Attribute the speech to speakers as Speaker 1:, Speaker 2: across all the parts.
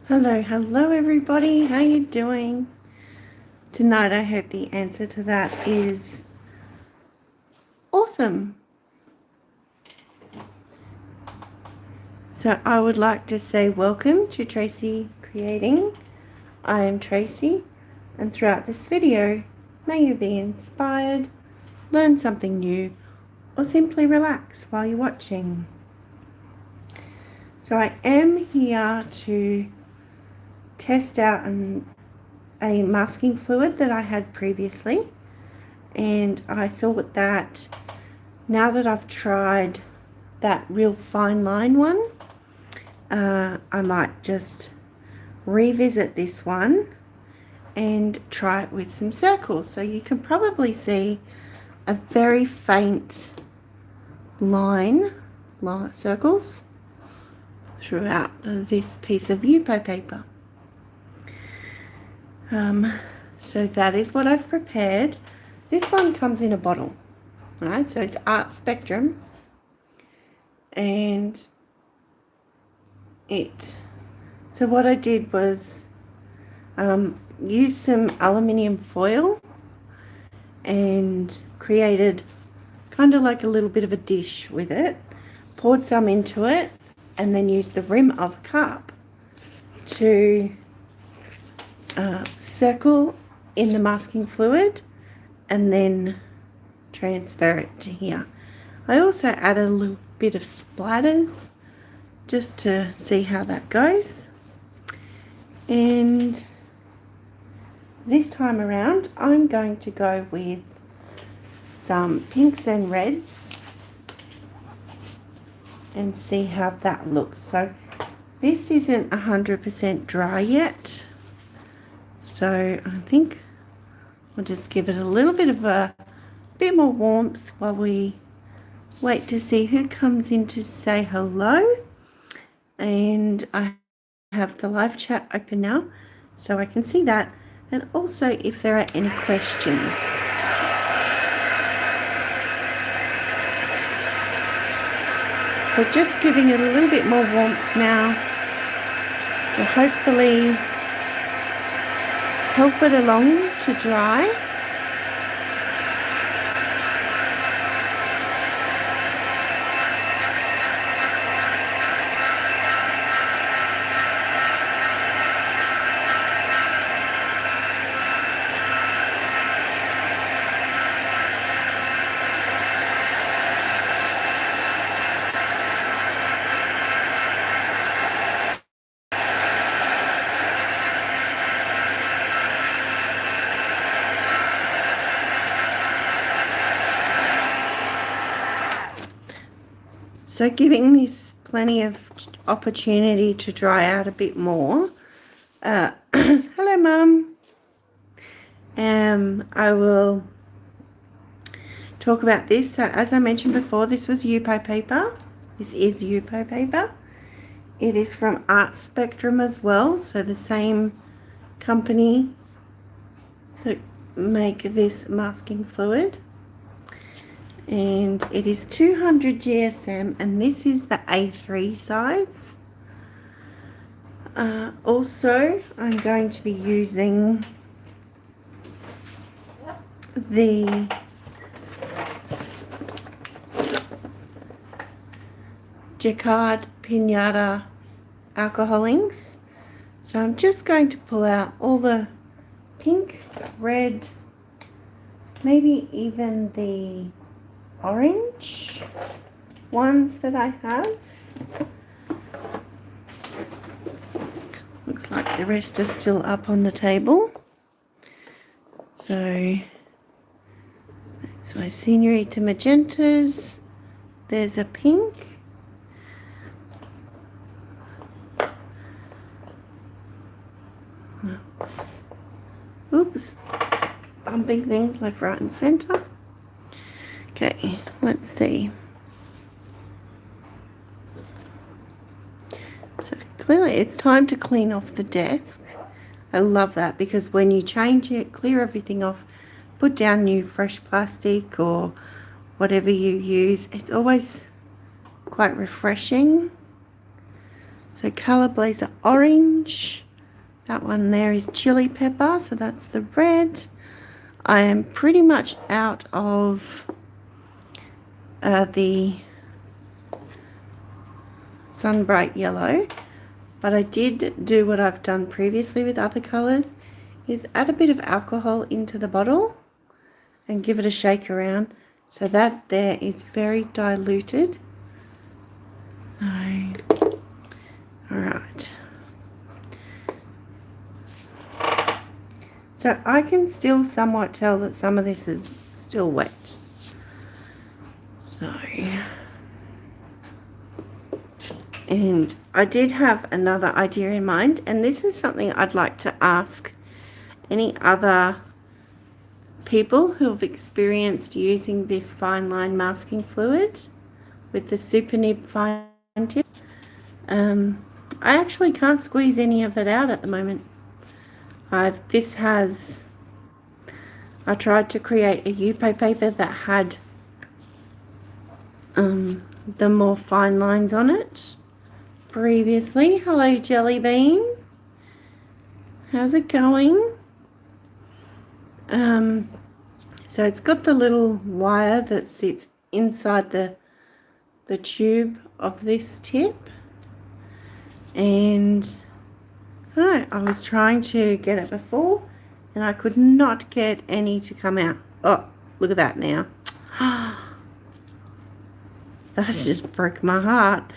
Speaker 1: Hello everybody. How you doing? Tonight I hope the answer to that is awesome. So I would like to say welcome to Tracy Creating. I am Tracy, and throughout this video, may you be inspired, learn something new, or simply relax while you're watching. So I am here to test out a masking fluid that I had previously, and I thought that now that I've tried that real fine line one, I might just revisit this one and try it with some circles. So you can probably see a very faint circles throughout this piece of Yupo paper. So that is what I've prepared. This one comes in a bottle, right? So it's Art Spectrum, and so what I did was use some aluminium foil and created kind of like a little bit of a dish with it, poured some into it, and then used the rim of a cup to circle in the masking fluid and then transfer it to here. I also added a little bit of splatters just to see how that goes. And this time around, I'm going to go with some pinks and reds and see how that looks. So this isn't 100% dry yet, so I think we'll just give it a little bit of a bit more warmth while we wait to see who comes in to say hello. And I have the live chat open now so I can see that, and also if there are any questions. So just giving it a little bit more warmth now to hopefully help it along to dry. So giving this plenty of opportunity to dry out a bit more. Hello, Mum. I will talk about this. So as I mentioned before, this was Yupo paper. This is Yupo paper. It is from Art Spectrum as well, so the same company that make this masking fluid. And it is 200 GSM, and this is the A3 size. Also, I'm going to be using the Jacquard Pinata alcohol inks. So I'm just going to pull out all the pink, red, maybe even the orange ones that I have. Looks like the rest are still up on the table. So that's my Senorita Magentas. There's a pink. Oops, bumping things left, right and center. Okay, let's see. So clearly it's time to clean off the desk. I love that because when you change it, clear everything off, put down new fresh plastic or whatever you use, it's always quite refreshing. So Color Blazer Orange. That one there is Chili Pepper, so that's the red. I am pretty much out of the Sunbright Yellow, but I did do what I've done previously with other colours, is add a bit of alcohol into the bottle and give it a shake around so that there is very diluted. Alright. So I can still somewhat tell that some of this is still wet. So, and I did have another idea in mind, and this is something I'd like to ask any other people who have experienced using this fine line masking fluid with the Super Nib fine tip. I actually can't squeeze any of it out at the moment. I tried to create a Yupo paper that had the more fine lines on it previously. Hello, Jelly Bean. How's it going? So it's got the little wire that sits inside the tube of this tip, and I was trying to get it before and I could not get any to come out. Oh, look at that now. That just broke my heart.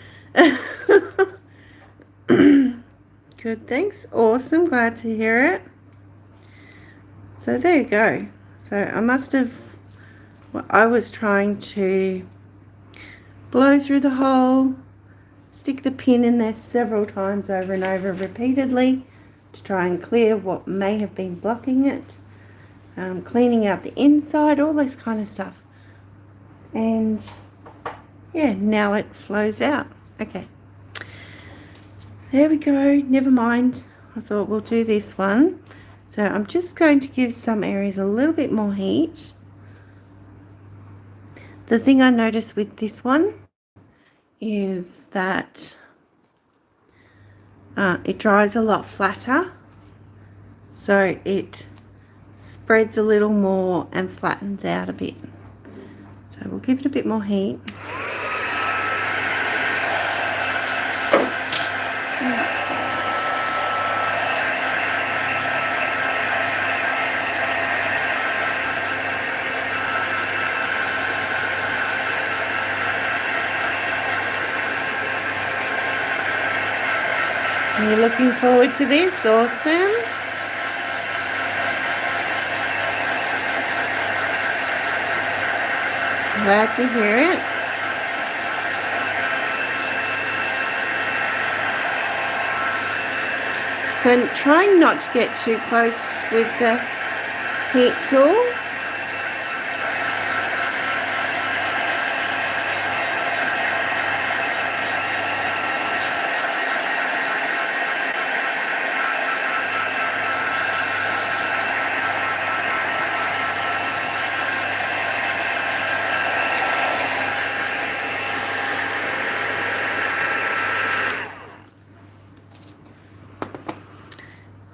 Speaker 1: Good, thanks. Awesome, glad to hear it. So there you go. So I was trying to blow through the hole, stick the pin in there several times over and over repeatedly to try and clear what may have been blocking it, cleaning out the inside, all this kind of stuff. And yeah, now it flows out. Okay, there we go. Never mind, I thought we'll do this one. So I'm just going to give some areas a little bit more heat. The thing I noticed with this one is that it dries a lot flatter, so it spreads a little more and flattens out a bit. So we'll give it a bit more heat. You're looking forward to this? Awesome. Glad to hear it. So trying not to get too close with the heat tool.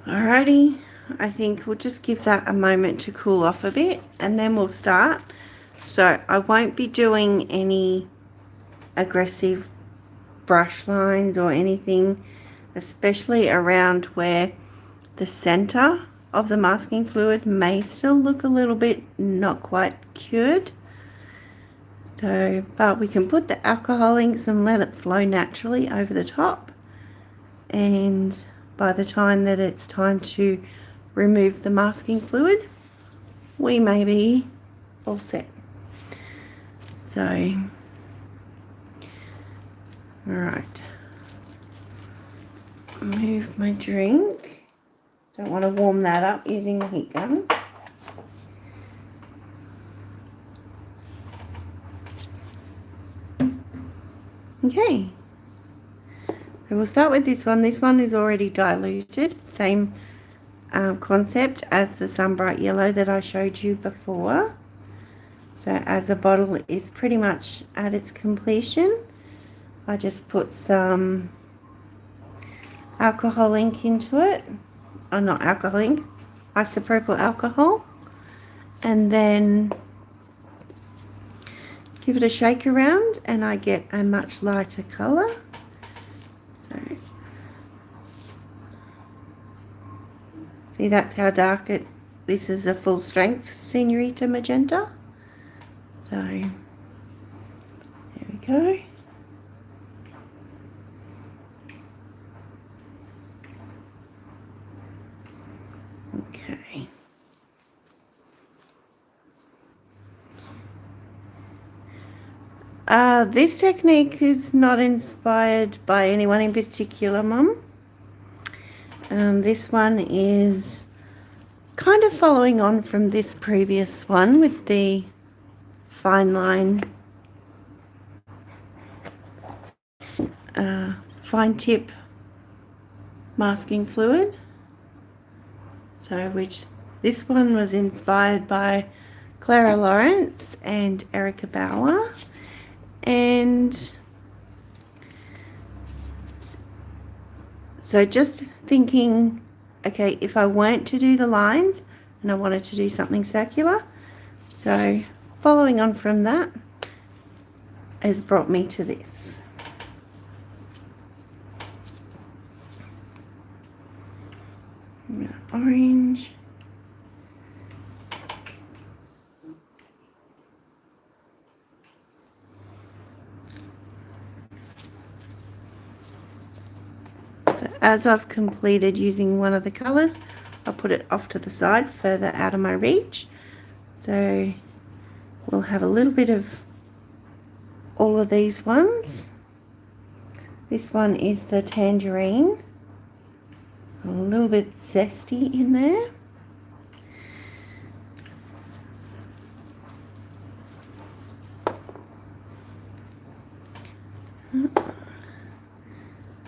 Speaker 1: Alrighty, I think we'll just give that a moment to cool off a bit and then we'll start. So I won't be doing any aggressive brush lines or anything, especially around where the center of the masking fluid may still look a little bit not quite cured. So, but we can put the alcohol inks and let it flow naturally over the top, and by the time that it's time to remove the masking fluid, we may be all set. So, all right, move my drink. Don't want to warm that up using the heat gun. Okay. So we'll start with this one. This one is already diluted. Same concept as the Sunbright Yellow that I showed you before. So as the bottle is pretty much at its completion, I just put some alcohol ink into it. Oh, not alcohol ink, isopropyl alcohol. And then give it a shake around and I get a much lighter colour. So, see, that's how dark it. This is a full strength Senorita Magenta. So, there we go. Okay. This technique is not inspired by anyone in particular, Mum. This one is kind of following on from this previous one with the fine line, fine tip masking fluid. So, which this one was inspired by Clara Lawrence and Erica Bauer. And so just thinking, okay, if I weren't to do the lines and I wanted to do something circular, so following on from that has brought me to this. Orange. So as I've completed using one of the colours, I'll put it off to the side, further out of my reach. So we'll have a little bit of all of these ones. This one is the tangerine. A little bit zesty in there.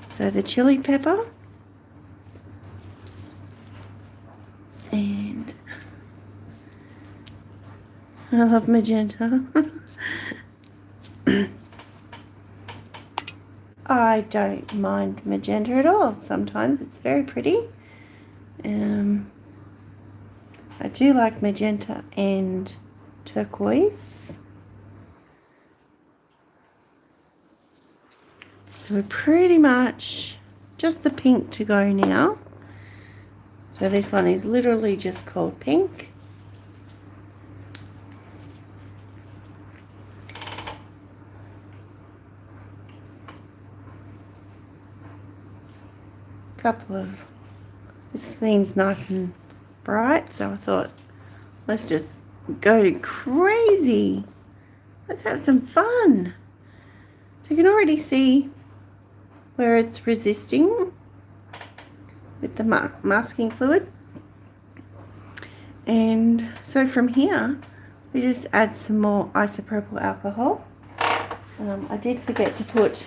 Speaker 1: So the chili pepper, and I love magenta. I don't mind magenta at all. Sometimes it's very pretty. I do like magenta and turquoise. So we're pretty much just the pink to go now. So this one is literally just called pink. Couple of, this seems nice and bright, so I thought, let's just go crazy. Let's have some fun. So you can already see where it's resisting with the masking fluid. And so from here, we just add some more isopropyl alcohol. I did forget to put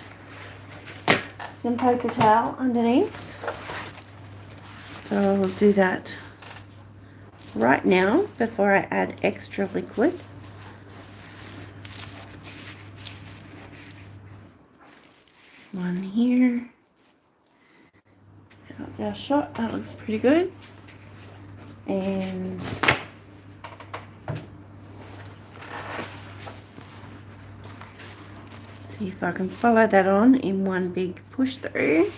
Speaker 1: some paper towel underneath, so I'll do that right now before I add extra liquid. One here. That's our shot. That looks pretty good. And see if I can follow that on in one big push through.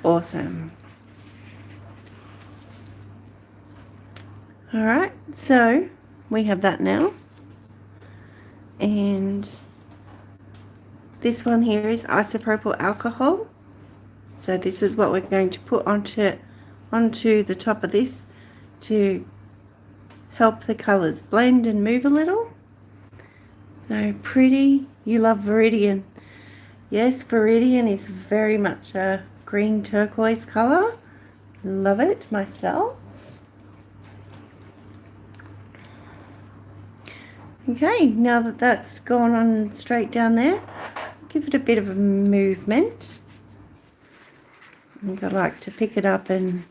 Speaker 1: Awesome. Alright, so we have that now. And this one here is isopropyl alcohol. So this is what we're going to put onto the top of this to help the colours blend and move a little. So pretty. You love Viridian. Yes, Viridian is very much a green turquoise colour. Love it myself. Okay, now that that's gone on straight down there, give it a bit of a movement. I think I like to pick it up and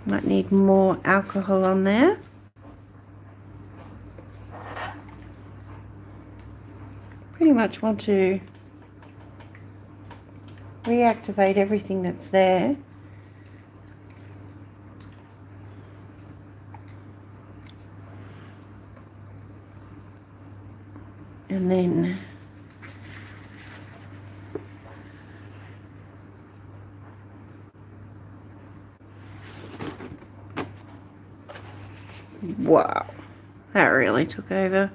Speaker 1: might need more alcohol on there. Pretty much want to reactivate everything that's there. And then wow, that really took over.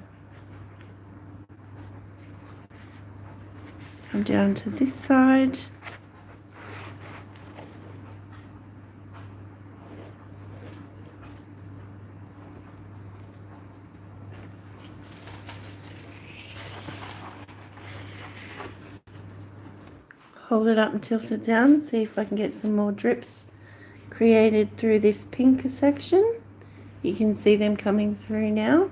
Speaker 1: Come down to this side. Hold it up and tilt it down, see if I can get some more drips created through this pink section. You can see them coming through now.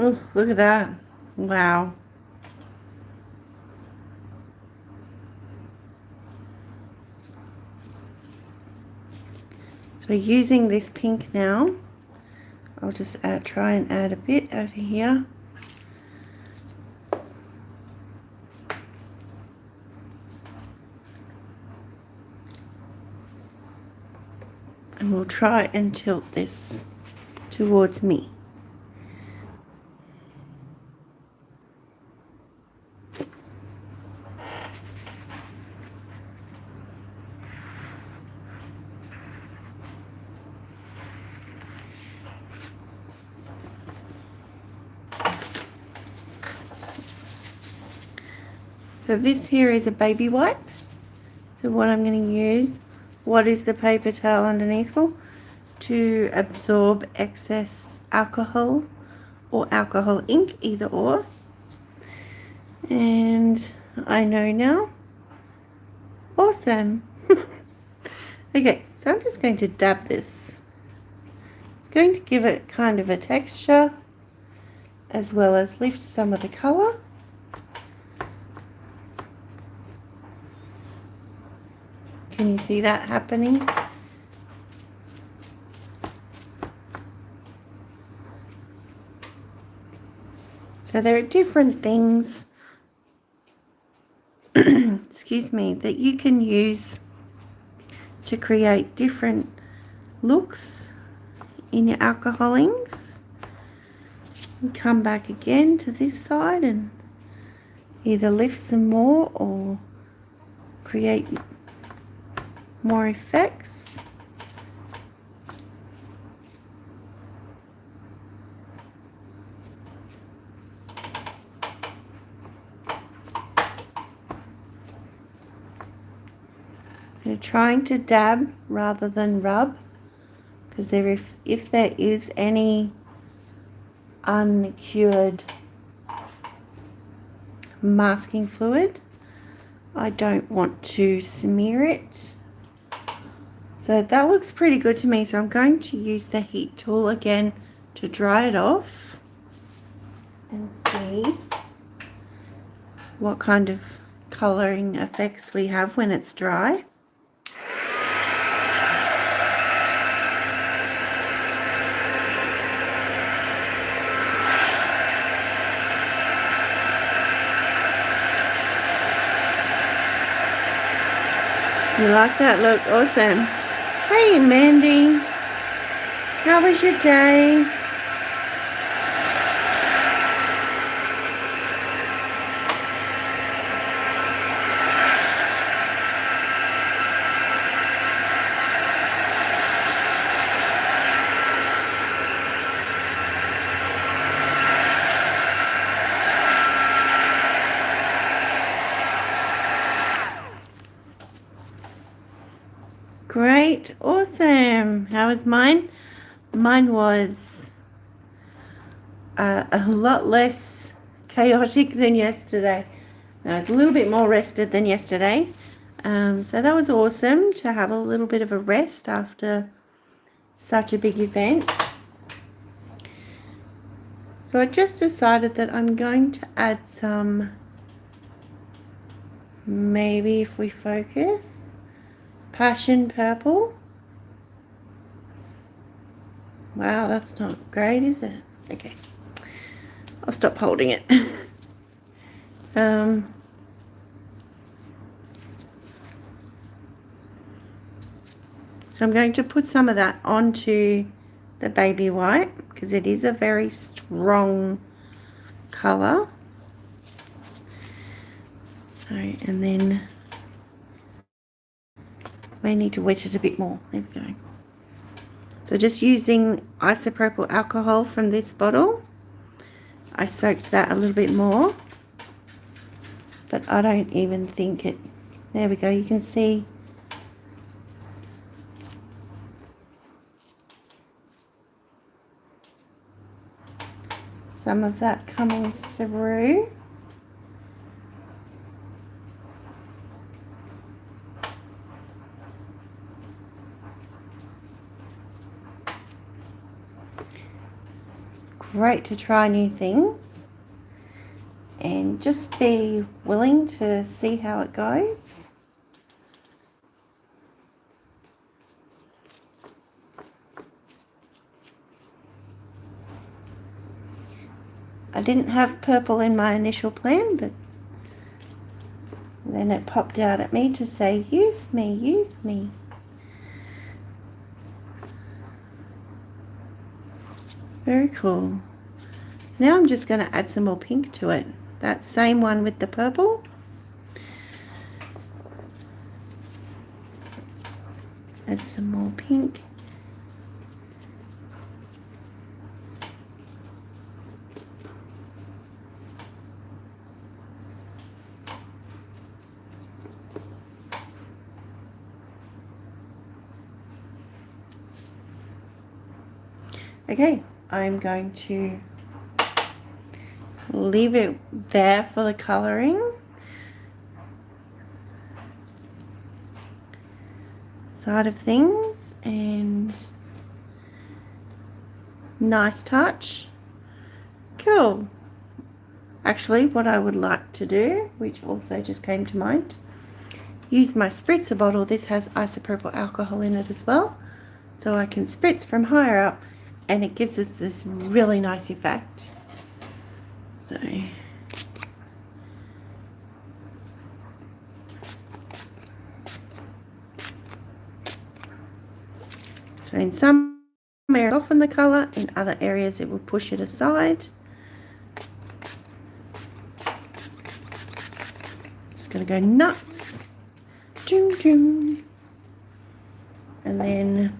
Speaker 1: Oh, look at that. Wow. So using this pink now, I'll just try and add a bit over here. And we'll try and tilt this towards me. So this here is a baby wipe. So what I'm going to use, what is the paper towel underneath for? To absorb excess alcohol or alcohol ink, either or. And I know now. Awesome. Okay, so I'm just going to dab this. It's going to give it kind of a texture as well as lift some of the colour. Can you see that happening? So there are different things, excuse me, that you can use to create different looks in your alcohol inks. And come back again to this side and either lift some more or create more effects. You're trying to dab rather than rub, because if there is any uncured masking fluid, I don't want to smear it. So that looks pretty good to me, so I'm going to use the heat tool again to dry it off and see what kind of colouring effects we have when it's dry. You like that look? Awesome. Hey Mandy, how was your day? Great, awesome. How was mine? Mine was a lot less chaotic than yesterday. I was a little bit more rested than yesterday. So that was awesome to have a little bit of a rest after such a big event. So I just decided that I'm going to add some, maybe if we focus, passion purple. Wow, that's not great, is it? Okay, I'll stop holding it. So I'm going to put some of that onto the baby white because it is a very strong colour. So, and then may need to wet it a bit more. There we go. So just using isopropyl alcohol from this bottle. I soaked that a little bit more, but I don't even think it, there we go, you can see some of that coming through. Great to try new things and just be willing to see how it goes. I didn't have purple in my initial plan, but then it popped out at me to say, use me, use me. Very cool. Now I'm just going to add some more pink to it. That same one with the purple. Add some more pink. Okay, I'm going to leave it there for the colouring. Side of things, and nice touch. Cool. Actually, what I would like to do, which also just came to mind, use my spritzer bottle. This has isopropyl alcohol in it as well, so I can spritz from higher up and it gives us this really nice effect. So in some areas soften the colour, in other areas it will push it aside. Just gonna go nuts. Doom, doom. And then,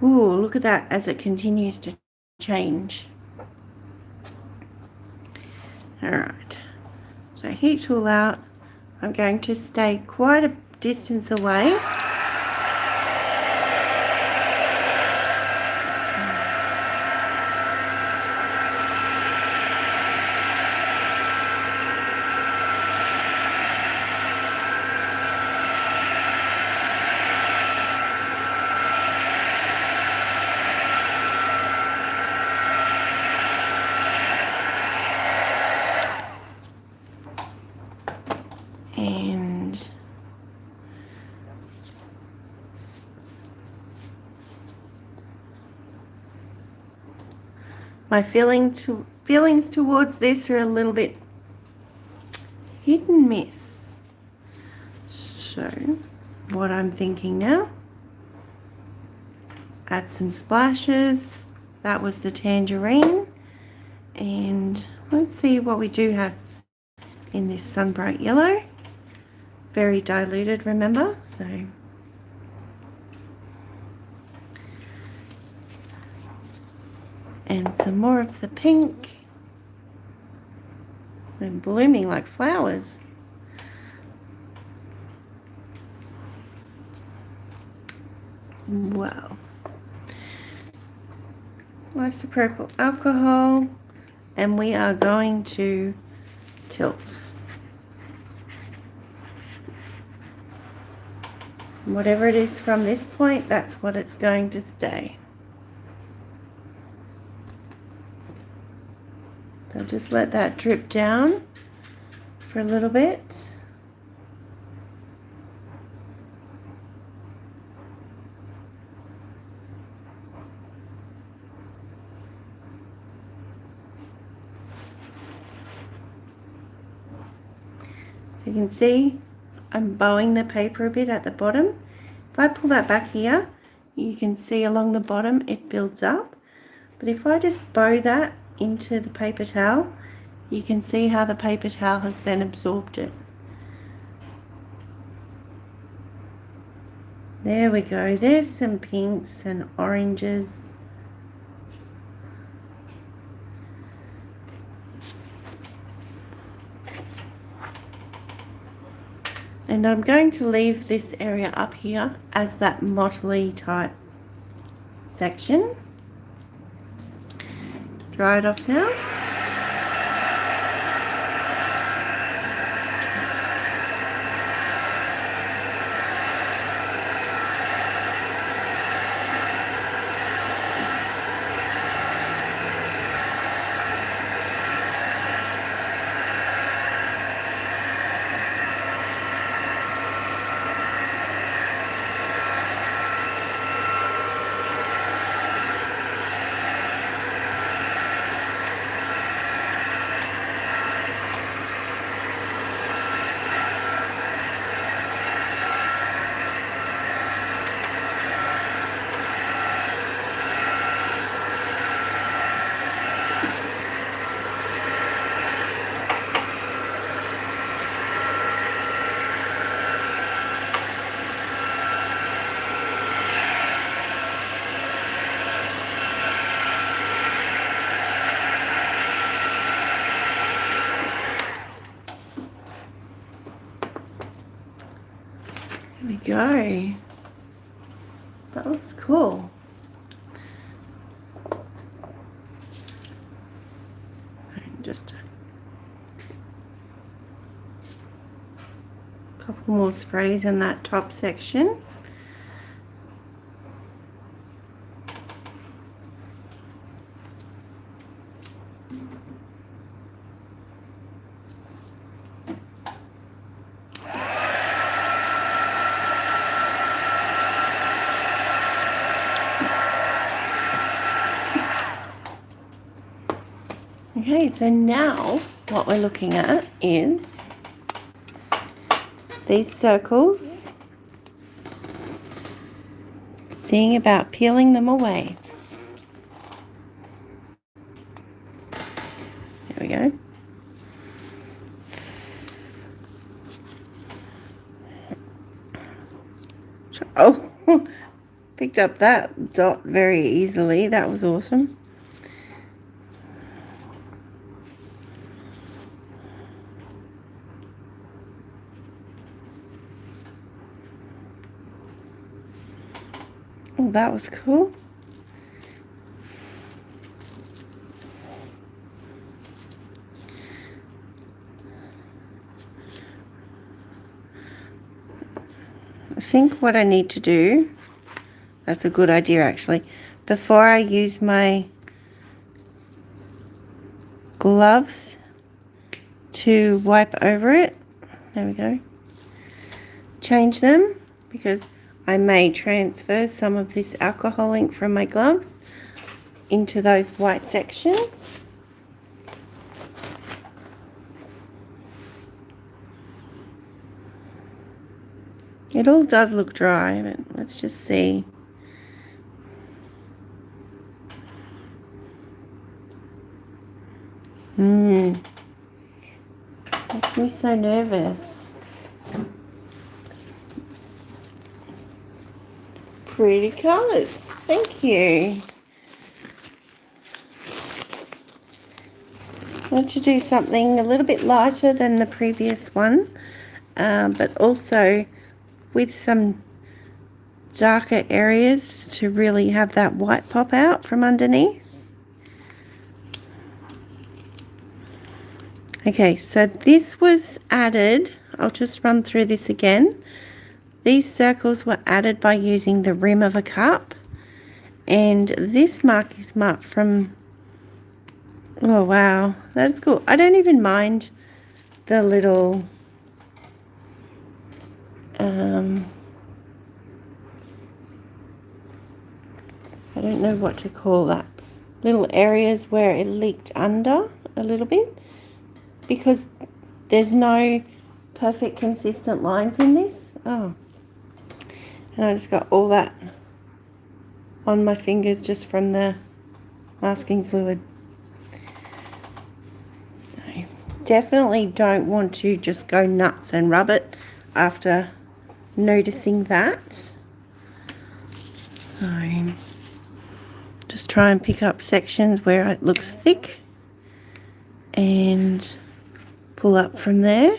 Speaker 1: ooh, look at that as it continues to change. Alright, so heat tool out. I'm going to stay quite a distance away. And my feelings towards this are a little bit hit and miss. So what I'm thinking now, add some splashes. That was the tangerine, and let's see what we do have in this Sunbright Yellow. Very diluted, remember, so and some more of the pink. They're blooming like flowers. Wow. Isopropyl alcohol, and we are going to tilt. Whatever it is from this point, that's what it's going to stay. I'll just let that drip down for a little bit. You can see I'm bowing the paper a bit at the bottom. If I pull that back here, you can see along the bottom it builds up. But if I just bow that into the paper towel, you can see how the paper towel has then absorbed it. There we go. There's some pinks and oranges. And I'm going to leave this area up here as that mottly type section. Dry it off now. There we go. That looks cool. Just a couple more sprays in that top section. Okay, so now what we're looking at is these circles, seeing about peeling them away. There we go. Oh, picked up that dot very easily. That was awesome. Oh, that was cool. I think what I need to do, that's a good idea actually, before I use my gloves to wipe over it, there we go, change them, because I may transfer some of this alcohol ink from my gloves into those white sections. It all does look dry, but let's just see. Makes me so nervous. Pretty colours. Thank you. I want to do something a little bit lighter than the previous one, but also with some darker areas to really have that white pop out from underneath. Okay, so this was added, I'll just run through this again. These circles were added by using the rim of a cup, and this mark is marked from Oh, wow. That's cool. I don't even mind the little I don't know what to call that, little areas where it leaked under a little bit, because there's no perfect consistent lines in this. Oh, and I just got all that on my fingers just from the masking fluid. So definitely don't want to just go nuts and rub it after noticing that. So just try and pick up sections where it looks thick and pull up from there.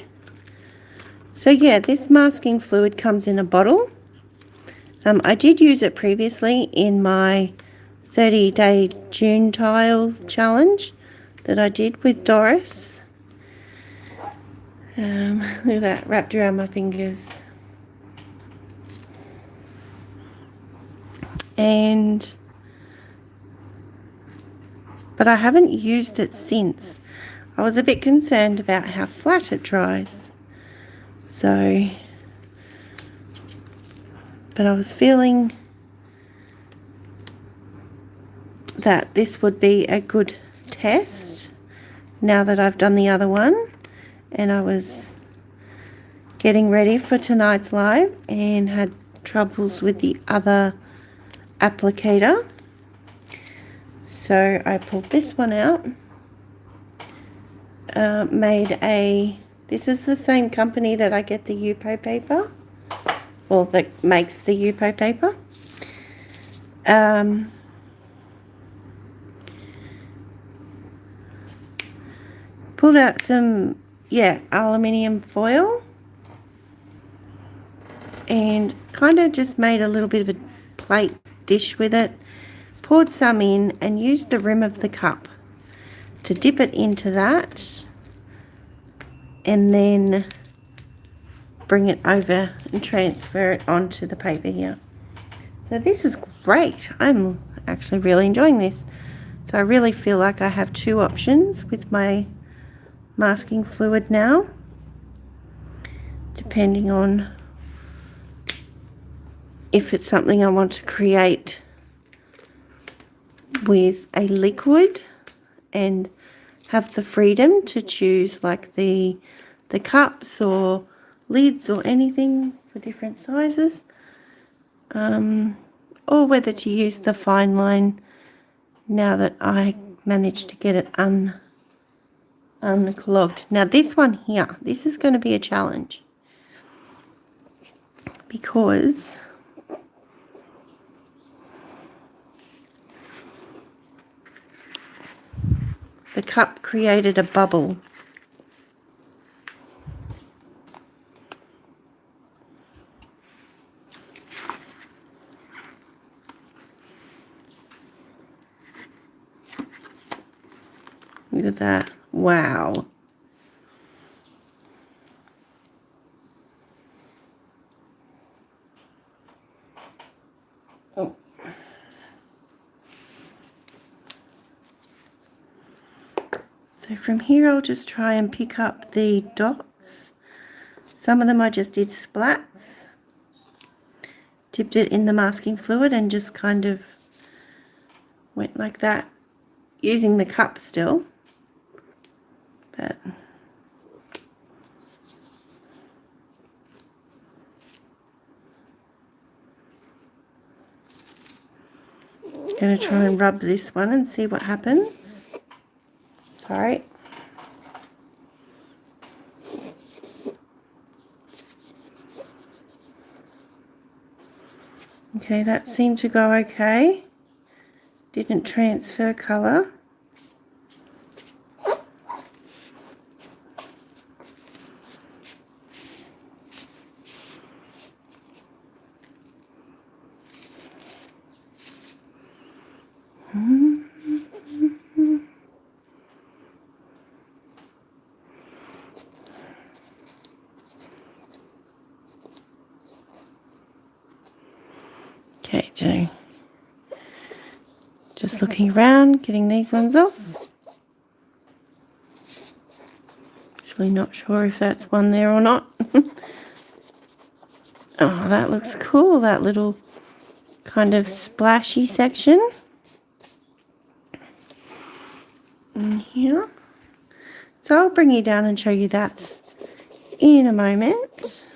Speaker 1: So yeah, this masking fluid comes in a bottle. I did use it previously in my 30-day June tiles challenge that I did with Doris. Look at that, wrapped around my fingers. But I haven't used it since. I was a bit concerned about how flat it dries. So, but I was feeling that this would be a good test now that I've done the other one, and I was getting ready for tonight's live and had troubles with the other applicator. So I pulled this one out, this is the same company that I get the Yupo paper, or that makes the Yupo paper. Pulled out some, aluminium foil and kind of just made a little bit of a plate dish with it. Poured some in and used the rim of the cup to dip it into that and then bring it over and transfer it onto the paper here. So this is great. I'm actually really enjoying this. So I really feel like I have two options with my masking fluid now, depending on if it's something I want to create with a liquid and have the freedom to choose like the cups or lids or anything for different sizes, or whether to use the fine line now that I managed to get it unclogged. Now this one here, this is going to be a challenge because the cup created a bubble. Look at that. Wow. Oh. So from here I'll just try and pick up the dots. Some of them I just did splats. Dipped it in the masking fluid and just kind of went like that, using the cup still. But I'm going to try and rub this one and see what happens. Sorry. Okay, that seemed to go okay. Didn't transfer colour. Okay, Jane. Just looking around, getting these ones off. Actually not sure if that's one there or not. Oh, that looks cool, that little kind of splashy section. In here. So I'll bring you down and show you that in a moment.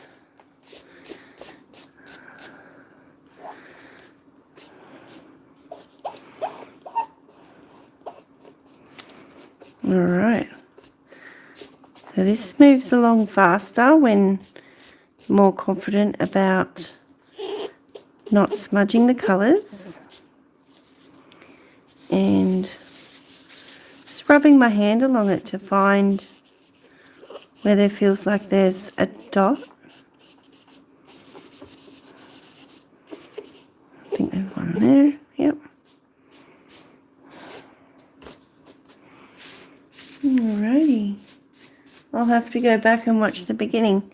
Speaker 1: Alright. So this moves along faster when more confident about not smudging the colours, and just rubbing my hand along it to find where there feels like there's a dot. I think there's one there, yep. Alrighty, I'll have to go back and watch the beginning.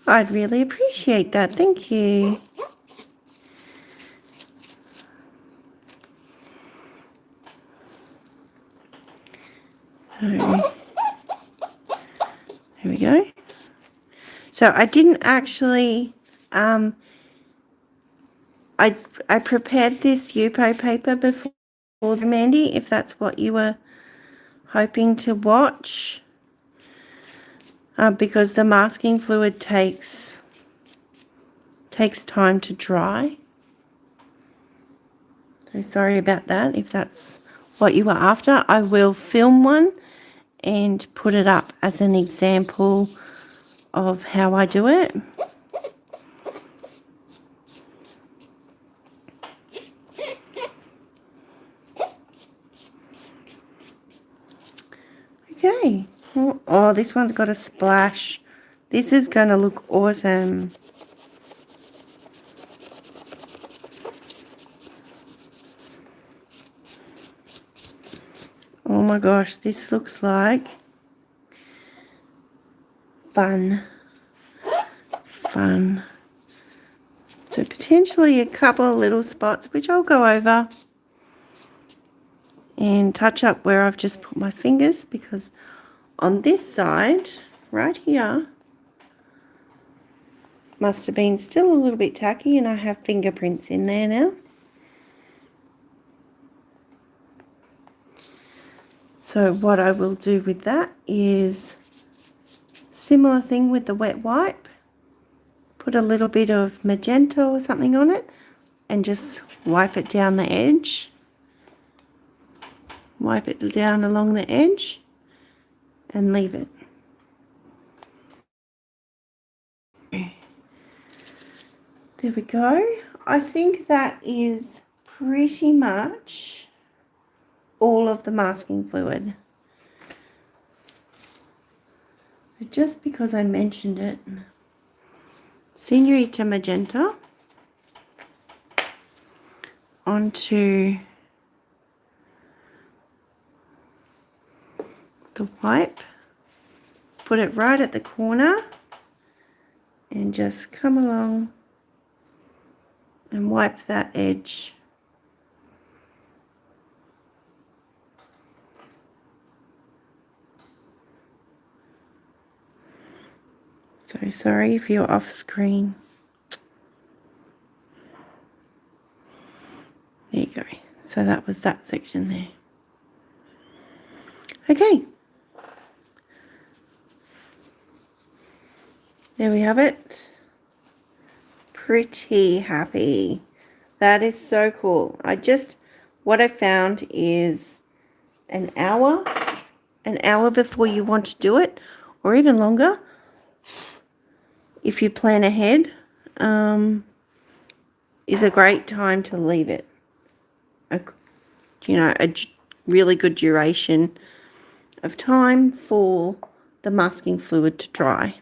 Speaker 1: I'd really appreciate that, thank you. So, there we go. So I didn't actually, I prepared this Yupo paper before, Mandy, if that's what you were hoping to watch, because the masking fluid takes time to dry. So sorry about that if that's what you were after. I will film one and put it up as an example of how I do it. Okay. Oh, this one's got a splash. This is going to look awesome. Oh my gosh, this looks like fun. So potentially a couple of little spots, which I'll go over and touch up where I've just put my fingers, because on this side, right here, must have been still a little bit tacky, and I have fingerprints in there now. So what I will do with that is similar thing with the wet wipe. Put a little bit of magenta or something on it and just wipe it down the edge. Wipe it down along the edge and leave it. There we go. I think that is pretty much all of the masking fluid. But just because I mentioned it, Senorita Magenta onto the wipe, put it right at the corner and just come along and wipe that edge. So sorry if you're off screen. There you go. So that was that section there. Okay. There we have it. Pretty happy. That is so cool. What I found is an hour before you want to do it, or even longer, if you plan ahead, is a great time to leave it. A really good duration of time for the masking fluid to dry.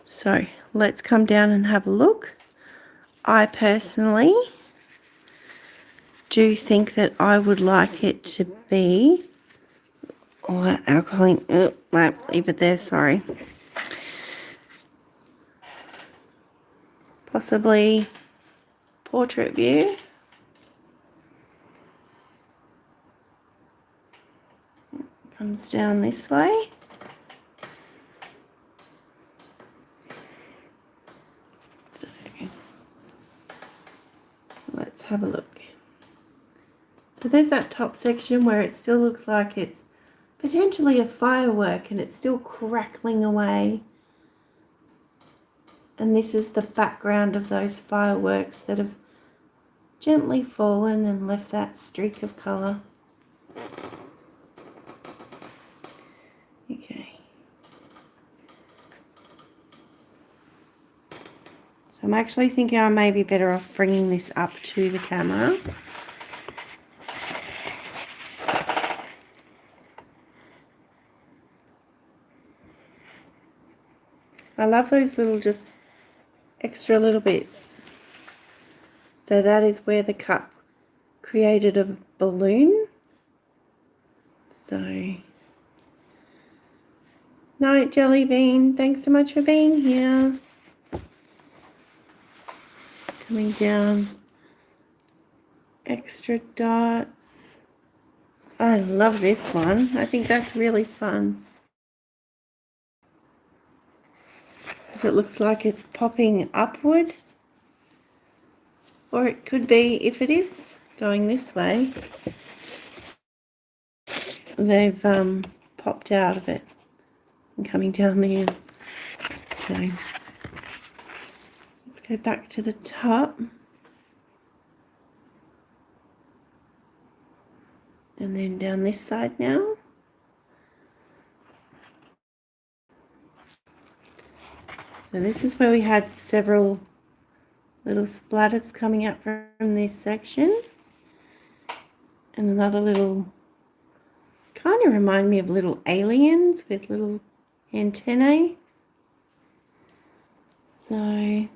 Speaker 1: So let's come down and have a look. I personally do think that I would like it to be, oh, that alcohol, leave it there, sorry. Possibly portrait view. Come comes down this way. So let's have a look. So there's that top section where it still looks like it's potentially a firework and it's still crackling away. And this is the background of those fireworks that have gently fallen and left that streak of colour. Okay. So I'm actually thinking I may be better off bringing this up to the camera. I love those little just extra little bits. So that is where the cup created a balloon. So, Night Jelly Bean, thanks so much for being here. Coming down, extra dots. I love this one. I think that's really fun. Because it looks like it's popping upward. Or it could be, if it is going this way, they've popped out of it and coming down there. Okay. Let's go back to the top. And then down this side now. So this is where we had several little splatters coming out from this section. And another little, kind of remind me of little aliens with little antennae. So another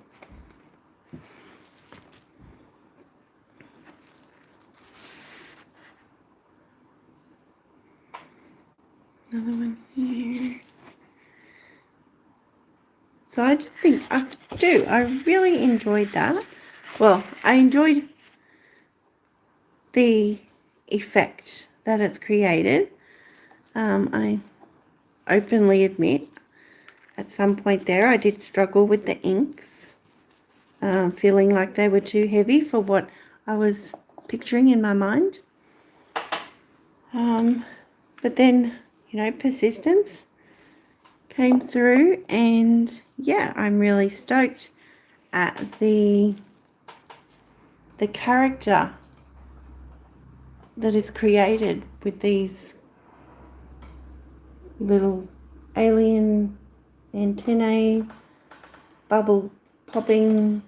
Speaker 1: one here. So I just think I really enjoyed that. Well, I enjoyed the effect that it's created. I openly admit at some point there I did struggle with the inks, feeling like they were too heavy for what I was picturing in my mind. But then, you know, persistence came through, and yeah, I'm really stoked at the character that is created with these little alien antennae, bubble popping,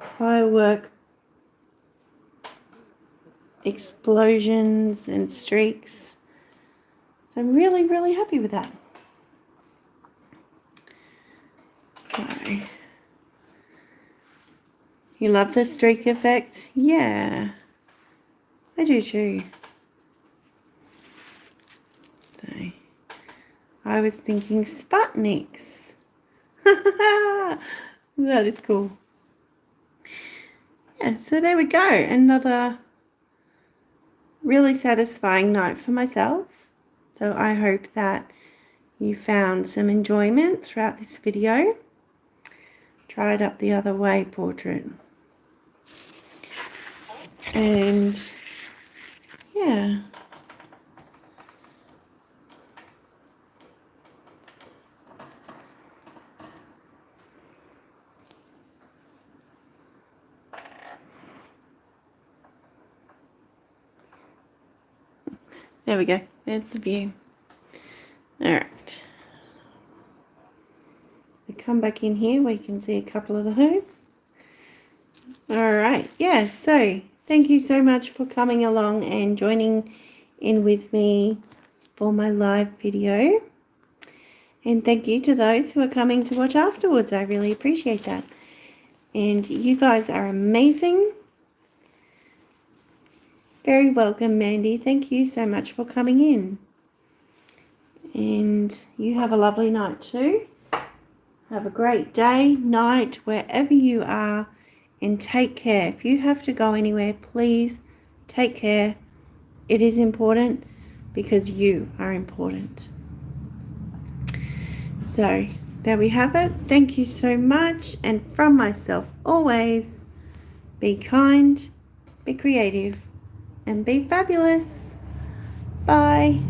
Speaker 1: firework explosions and streaks. So I'm really, really happy with that. So, you love the streak effect? Yeah, I do too. So, I was thinking Sputniks. That is cool. Yeah, so there we go. Another really satisfying night for myself. So I hope that you found some enjoyment throughout this video. Try it up the other way portrait. And yeah. There we go. There's the view. Alright. We come back in here, we can see a couple of those. Alright, yeah, so thank you so much for coming along and joining in with me for my live video. And thank you to those who are coming to watch afterwards. I really appreciate that. And you guys are amazing. Very welcome, Mandy. Thank you so much for coming in. And you have a lovely night too. Have a great day, night, wherever you are. And take care. If you have to go anywhere, please take care. It is important. because you are important. So there we have it. Thank you so much. And from myself always, be kind, be creative, and be fabulous. Bye.